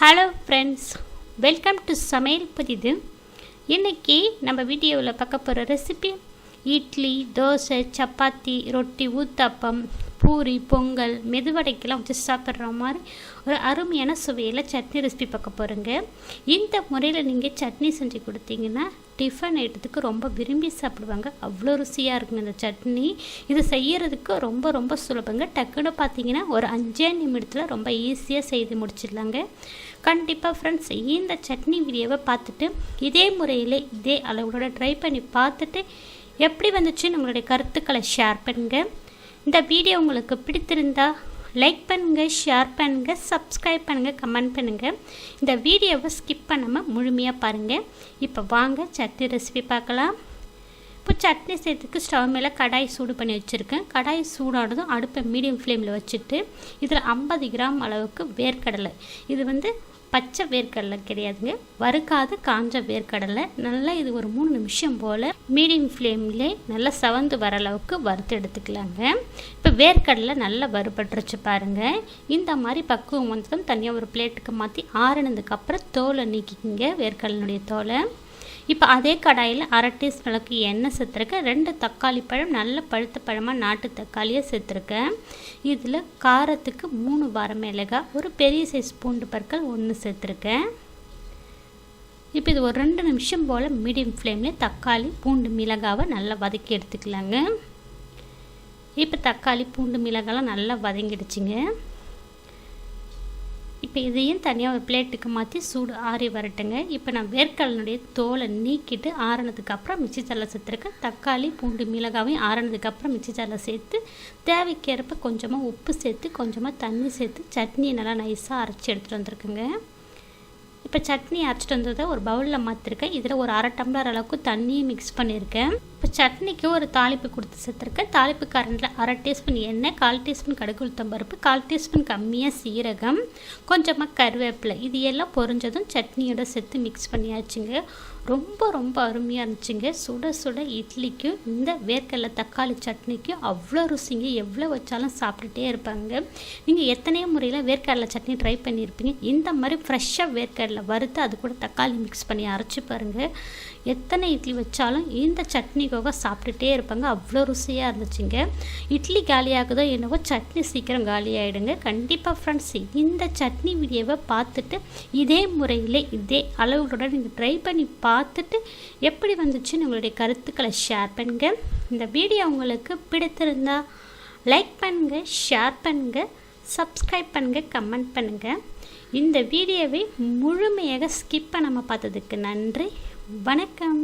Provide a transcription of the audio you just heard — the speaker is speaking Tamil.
ஹலோ ஃப்ரெண்ட்ஸ், வெல்கம் டு சமையல் புதிது. இன்றைக்கி நம்ம வீடியோவில் பார்க்க போகிற ரெசிபி இட்லி, தோசை, சப்பாத்தி, ரொட்டி, ஊத்தாப்பம், பூரி, பொங்கல், மெதுவடைக்கெல்லாம் வச்சு சாப்பிட்ற மாதிரி ஒரு அருமையான சுவையில் சட்னி ரெசிபி பார்க்க போகிறோங்க. இந்த முறையில் நீங்கள் சட்னி செஞ்சு கொடுத்தீங்கன்னா டிஃபன் ஐட்டத்துக்கு ரொம்ப விரும்பி சாப்பிடுவாங்க. அவ்வளோ ருசியாக இருக்குங்க இந்த சட்னி. இது செய்கிறதுக்கு ரொம்ப சுலபங்க. டக்குன்னு பார்த்தீங்கன்னா ஒரு 5 நிமிடத்தில் ரொம்ப ஈஸியாக செய்து முடிச்சிடலாங்க. கண்டிப்பாக ஃப்ரெண்ட்ஸ், இந்த சட்னி வீடியோவை பார்த்துட்டு இதே முறையில் இதே அளவோட ட்ரை பண்ணி பார்த்துட்டு எப்படி வந்துச்சுன்னு உங்களுடைய கருத்துக்களை ஷேர் பண்ணுங்கள். இந்த வீடியோ உங்களுக்கு பிடித்திருந்தா லைக் பண்ணுங்கள், ஷேர் பண்ணுங்கள், சப்ஸ்கிரைப் பண்ணுங்கள், கமெண்ட் பண்ணுங்கள். இந்த வீடியோவை ஸ்கிப் பண்ணாமல் முழுமையாக பாருங்கள். இப்போ வாங்க சட்னி ரெசிபி பார்க்கலாம். இப்போ சட்னி செய்யறதுக்கு ஸ்டவ் மேலே கடாய் சூடு பண்ணி வச்சுருக்கேன். கடாய் சூடானதும் அடுப்பை மீடியம் ஃப்ளேமில் வச்சுட்டு இதில் 50 கிராம் அளவுக்கு வேர்க்கடலை, இது பச்சை வேர்க்கடலை கிடையாதுங்க, வறுக்காத காஞ்ச வேர்க்கடலை. நல்லா இது ஒரு 3 நிமிஷம் போல் மீடியம் ஃப்ளேம்லே நல்லா சவந்து வர அளவுக்கு வறுத்து எடுத்துக்கலாங்க. இப்போ வேர்க்கடலை நல்லா வறுபட்டுருச்சு பாருங்கள். இந்த மாதிரி பக்குவம் வந்ததும் தனியாக ஒரு பிளேட்டுக்கு மாற்றி ஆறினதுக்கப்புறம் தோலை நீக்கிக்கிங்க, வேர்க்கடலையுடைய தோலை. இப்போ அதே கடாயில் 1/2 டீஸ்பூன் அளவுக்கு எண்ணெய் சேர்த்துருக்கேன். 2 தக்காளி பழம், நல்ல பழுத்த பழமாக நாட்டு தக்காளியை சேர்த்துருக்கேன். இதில் காரத்துக்கு 3 வரமிளகாய், ஒரு பெரிய சைஸ் பூண்டு பற்கள் 1 சேர்த்துருக்கேன். இப்போ இது ஒரு 2 நிமிஷம் போல் மீடியம் ஃப்ளேமில் தக்காளி, பூண்டு, மிளகாவை நல்லா வதக்கி எடுத்துக்கலாங்க. இப்போ தக்காளி, பூண்டு, மிளகாலாம் நல்லா வதங்கிடுச்சிங்க. இப்போ இதையும் தனியாக ஒரு பிளேட்டுக்கு மாற்றி சூடு ஆறி வரட்டுங்க. இப்போ நான் வேர்க்கடலையுடைய தோலை நீக்கிட்டு ஆறினதுக்கப்புறம் மிக்ஸி ஜாரில் சேர்த்துருக்கேன். தக்காளி, பூண்டு, மிளகாவையும் ஆறினதுக்கப்புறம் மிக்ஸி ஜாரில் சேர்த்து தேவைக்கேற்ப கொஞ்சமாக உப்பு சேர்த்து கொஞ்சமாக தண்ணி சேர்த்து சட்னியை நல்லா நைஸாக அரைச்சி எடுத்துகிட்டு வந்திருக்குங்க. இப்போ சட்னி அரைச்சிட்டு வந்ததை ஒரு பவுலில் மாற்றிருக்கேன். இதில் ஒரு 1/2 டம்ளர் அளவுக்கு தண்ணியும் மிக்ஸ் பண்ணியிருக்கேன். இப்போ சட்னிக்கு ஒரு தாளிப்பு கொடுத்து சேர்த்துருக்கேன். தாளிப்பு கரண்டில் 1/2 டீஸ்பூன் எண்ணெய், 1/4 டீஸ்பூன் கடுகு உளுத்தம் பருப்பு, 1/4 டீஸ்பூன் கம்மியாக சீரகம், கொஞ்சமாக கருவேப்பிலை, இது எல்லாம் பொரிஞ்சதும் சட்னியோட சேர்த்து மிக்ஸ் பண்ணியாச்சுங்க. ரொம்ப அருமையாக இருந்துச்சுங்க. சுட சுட இட்லிக்கும் இந்த வேர்க்கடலை தக்காளி சட்னிக்கும் அவ்வளோ ருசிங்க. எவ்வளோ வச்சாலும் சாப்பிட்டுட்டே இருப்பாங்க. நீங்கள் எத்தனையோ முறையில் வேர்க்கடலை சட்னி ட்ரை பண்ணியிருப்பீங்க. இந்த மாதிரி ஃப்ரெஷ்ஷாக வேர்க்கடலை வறுத்து அது கூட தக்காளி மிக்ஸ் பண்ணி அரைச்சி பாருங்கள். எத்தனை இட்லி வச்சாலும் இந்த சட்னிக்காக சாப்பிட்டுட்டே இருப்பாங்க. அவ்வளோ ருசியாக இருந்துச்சுங்க. இட்லி காலியாகுதோ என்னவோ சட்னி சீக்கிரம் காலியாகிடுங்க. கண்டிப்பாக ஃப்ரெண்ட்ஸ், இந்த சட்னி வீடியோவை பார்த்துட்டு இதே முறையில் இதே அளவுகளோட நீங்கள் ட்ரை பண்ணி பார்த்துட்டு எப்படி வந்துச்சுன்னு உங்களுடைய கருத்துக்களை ஷேர் பண்ணுங்கள். இந்த வீடியோ உங்களுக்கு பிடித்திருந்தா லைக் பண்ணுங்கள், ஷேர் பண்ணுங்கள், சப்ஸ்கிரைப் பண்ணுங்கள், கமெண்ட் பண்ணுங்கள். இந்த வீடியோவை முழுமையாக ஸ்கிப் பண்ணாமல் பார்த்ததுக்கு நன்றி. வணக்கம்.